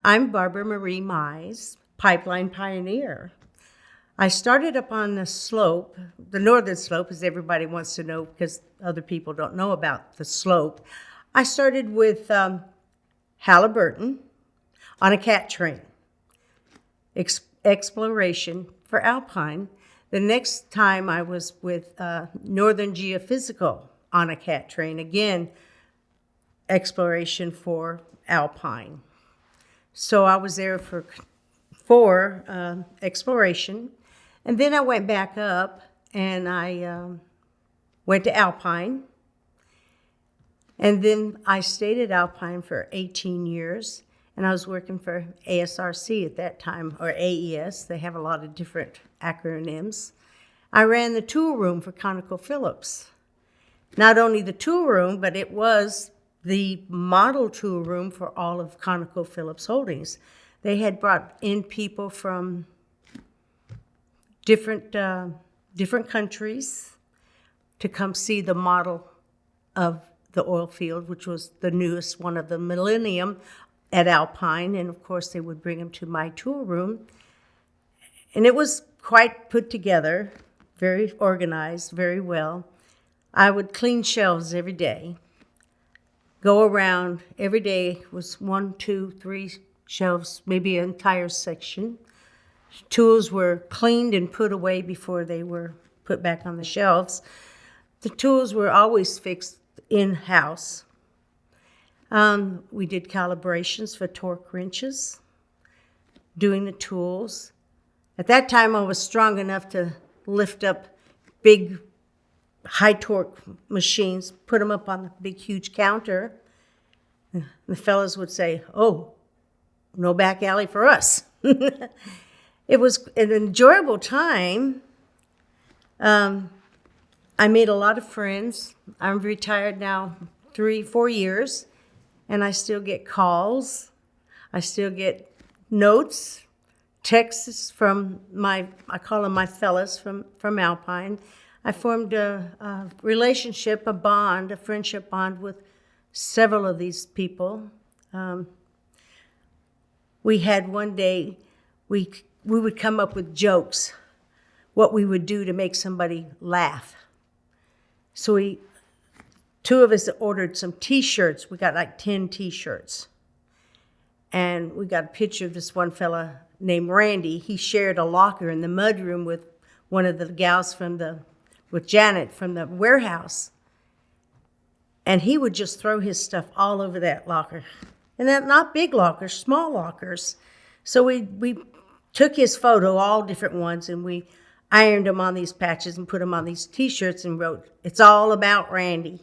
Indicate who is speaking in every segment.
Speaker 1: I'm Barbara Marie Mize, pipeline pioneer. I started up on the slope, the northern slope, as everybody wants to know because other people don't know about the slope. I started with Halliburton on a cat train, exploration for Alpine. The next time I was with Northern Geophysical on a cat train, again, exploration for Alpine. So I was there for exploration. And then I went back up and I went to Alpine. And then I stayed at Alpine for 18 years. And I was working for ASRC at that time, or AES. They have a lot of different acronyms. I ran the tool room for ConocoPhillips. Not only the tool room, but it was the model tool room for all of ConocoPhillips Holdings. They had brought in people from different countries to come see the model of the oil field, which was the newest one of the millennium at Alpine. And of course, they would bring them to my tool room. And it was quite put together, very organized, very well. I would clean shelves every day. Go around every day was 1, 2, 3 shelves, maybe an entire section. Tools were cleaned and put away before they were put back on the shelves. The tools were always fixed in-house. We did calibrations for torque wrenches, doing the tools. At that time, I was strong enough to lift up big high torque machines, put them up on the big, huge counter. The fellas would say, "Oh, no back alley for us." It was an enjoyable time. I made a lot of friends. I'm retired now 3-4 years, and I still get calls. I still get notes, texts from I call them my fellas from Alpine. I formed a relationship, a bond, a friendship bond with several of these people. We had one day, we would come up with jokes, what we would do to make somebody laugh. So two of us ordered some T-shirts. We got like 10 T-shirts. And we got a picture of this one fella named Randy. He shared a locker in the mudroom with one of the gals with Janet from the warehouse. And he would just throw his stuff all over that locker. And that not big lockers, small lockers. So we took his photo, all different ones, and we ironed them on these patches and put them on these T-shirts and wrote, "It's all about Randy."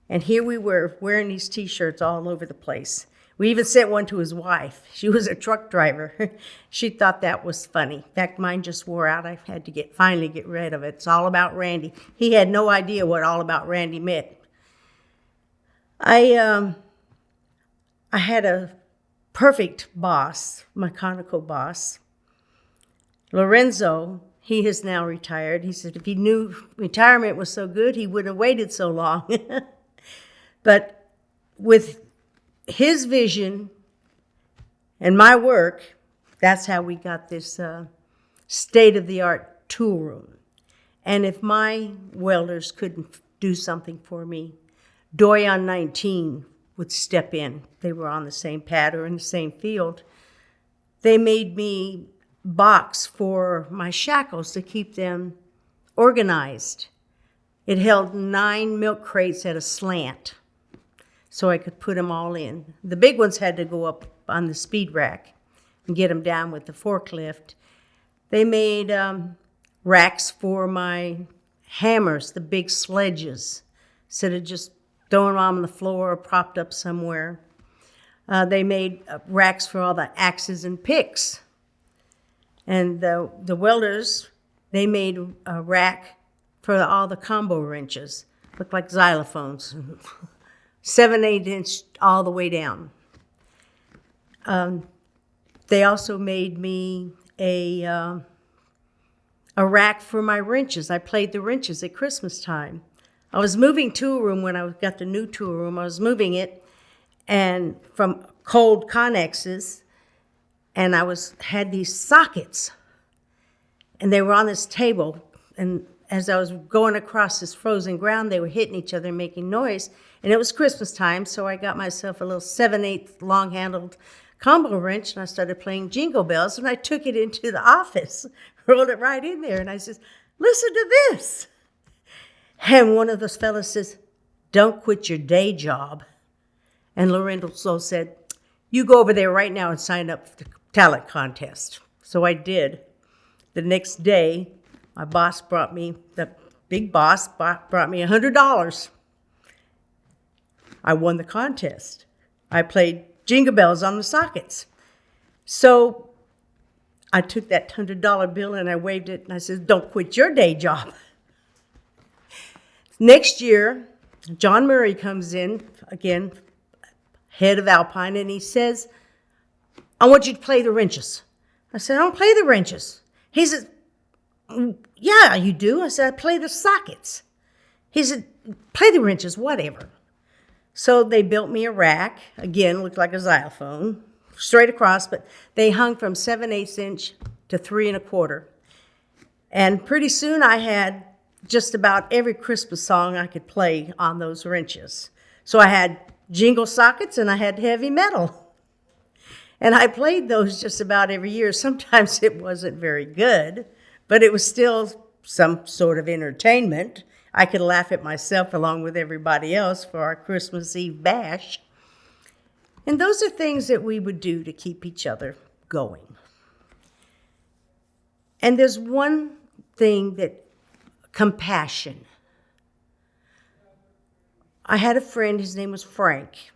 Speaker 1: And here we were wearing these T-shirts all over the place. We even sent one to his wife. She was a truck driver. She thought that was funny. In fact, mine just wore out. I had to finally get rid of it. It's all about Randy. He had no idea what all about Randy meant. I had a perfect boss, my Conoco boss. Lorenzo, he has now retired. He said if he knew retirement was so good, he wouldn't have waited so long. But with his vision and my work, that's how we got this state-of-the-art tool room. And if my welders couldn't do something for me, Doyon 19 would step in. They were on the same pad or in the same field. They made me box for my shackles to keep them organized. It held 9 milk crates at a slant, so I could put them all in. The big ones had to go up on the speed rack and get them down with the forklift. They made racks for my hammers, the big sledges, instead of just throwing them on the floor or propped up somewhere. They made racks for all the axes and picks. And the welders, they made a rack for all the combo wrenches. Looked like xylophones. 7/8 inch all the way down. They also made me a rack for my wrenches. I played the wrenches at Christmas time. I was moving tool room when I got the new tool room. I was moving it, and from cold connexes, and had these sockets, and they were on this table, and as I was going across this frozen ground, they were hitting each other and making noise, and it was Christmas time, so I got myself a little 7/8 long-handled combo wrench, and I started playing Jingle Bells, and I took it into the office, rolled it right in there, and I said, listen to this. And one of those fellas says, don't quit your day job. And Lorenzo said, you go over there right now and sign up for the talent contest. So I did. The next day, my boss the big boss brought me $100. I won the contest. I played Jingle Bells on the sockets. So I took that $100 bill and I waved it and I said, don't quit your day job. Next year, John Murray comes in, again, head of Alpine, and he says, I want you to play the wrenches. I said, I don't play the wrenches. He said, yeah, you do. I said, I play the sockets. He said, play the wrenches, whatever. So they built me a rack, again, looked like a xylophone, straight across, but they hung from 7/8 inch to 3 1/4. And pretty soon I had just about every Christmas song I could play on those wrenches. So I had jingle sockets and I had heavy metal. And I played those just about every year. Sometimes it wasn't very good, but it was still some sort of entertainment. I could laugh at myself along with everybody else for our Christmas Eve bash. And those are things that we would do to keep each other going. And there's one thing compassion. I had a friend, his name was Frank.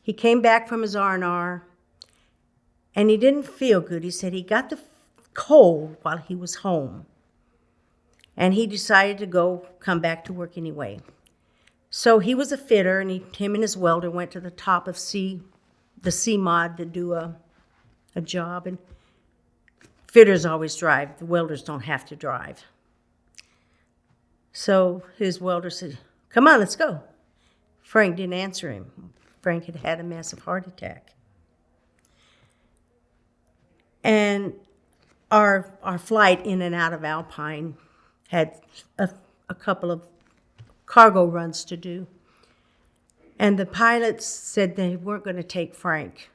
Speaker 1: He came back from his R&R, and he didn't feel good. He said he got the cold while he was home, and he decided to come back to work anyway. So he was a fitter, and him and his welder went to the top of the C mod to do a job, and fitters always drive. The welders don't have to drive. So his welder said, come on, let's go. Frank didn't answer him. Frank had had a massive heart attack. And our flight in and out of Alpine had a couple of cargo runs to do. And the pilots said they weren't going to take Frank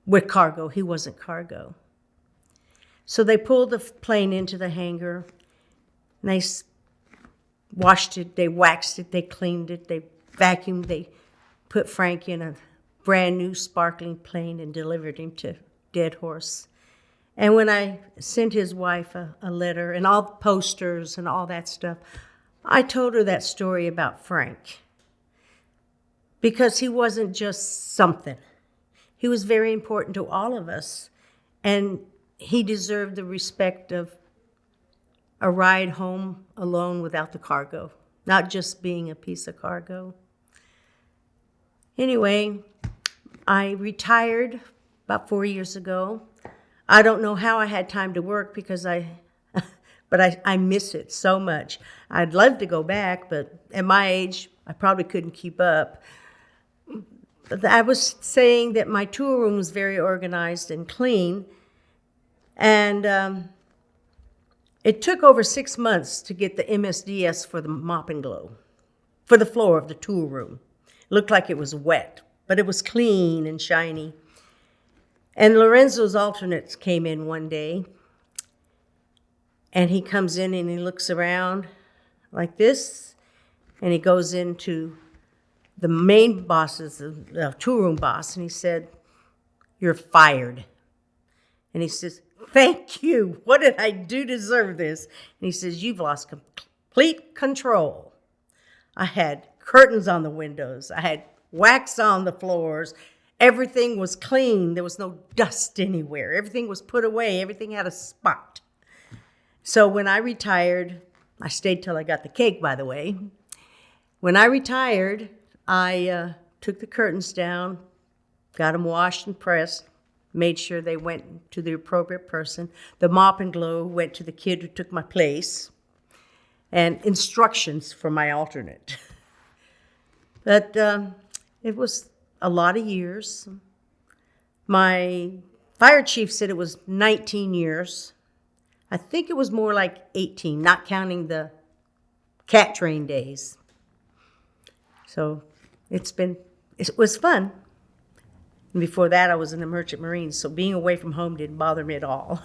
Speaker 1: with cargo. He wasn't cargo. So they pulled the plane into the hangar, and they washed it, they waxed it, they cleaned it, they vacuumed, they put Frank in a brand new sparkling plane and delivered him to Dead Horse. And when I sent his wife a letter and all the posters and all that stuff, I told her that story about Frank. Because he wasn't just something. He was very important to all of us. And he deserved the respect of a ride home alone without the cargo, not just being a piece of cargo. Anyway, I retired about 4 years ago. I don't know how I had time to work because but I miss it so much. I'd love to go back, but at my age, I probably couldn't keep up. I was saying that my tool room was very organized and clean, and it took over 6 months to get the MSDS for the mop and glow, for the floor of the tool room. It looked like it was wet, but it was clean and shiny. And Lorenzo's alternates came in one day, and he comes in and he looks around like this, and he goes into the main boss's, the tool room boss, and he said, "You're fired." And he says, "Thank you. What did I do to deserve this?" And he says, "You've lost complete control." I had curtains on the windows. I had wax on the floors. Everything was clean. There was no dust anywhere. Everything was put away. Everything had a spot. So when I retired, I stayed till I got the cake, by the way. When I retired, I took the curtains down, got them washed and pressed, made sure they went to the appropriate person. The mop and glow went to the kid who took my place, and instructions for my alternate. But it was a lot of years. My Fire chief said it was 19 years. I think it was more like 18, not counting the cat train days. So it was fun. And before that, I was in the Merchant Marines, so being away from home didn't bother me at all.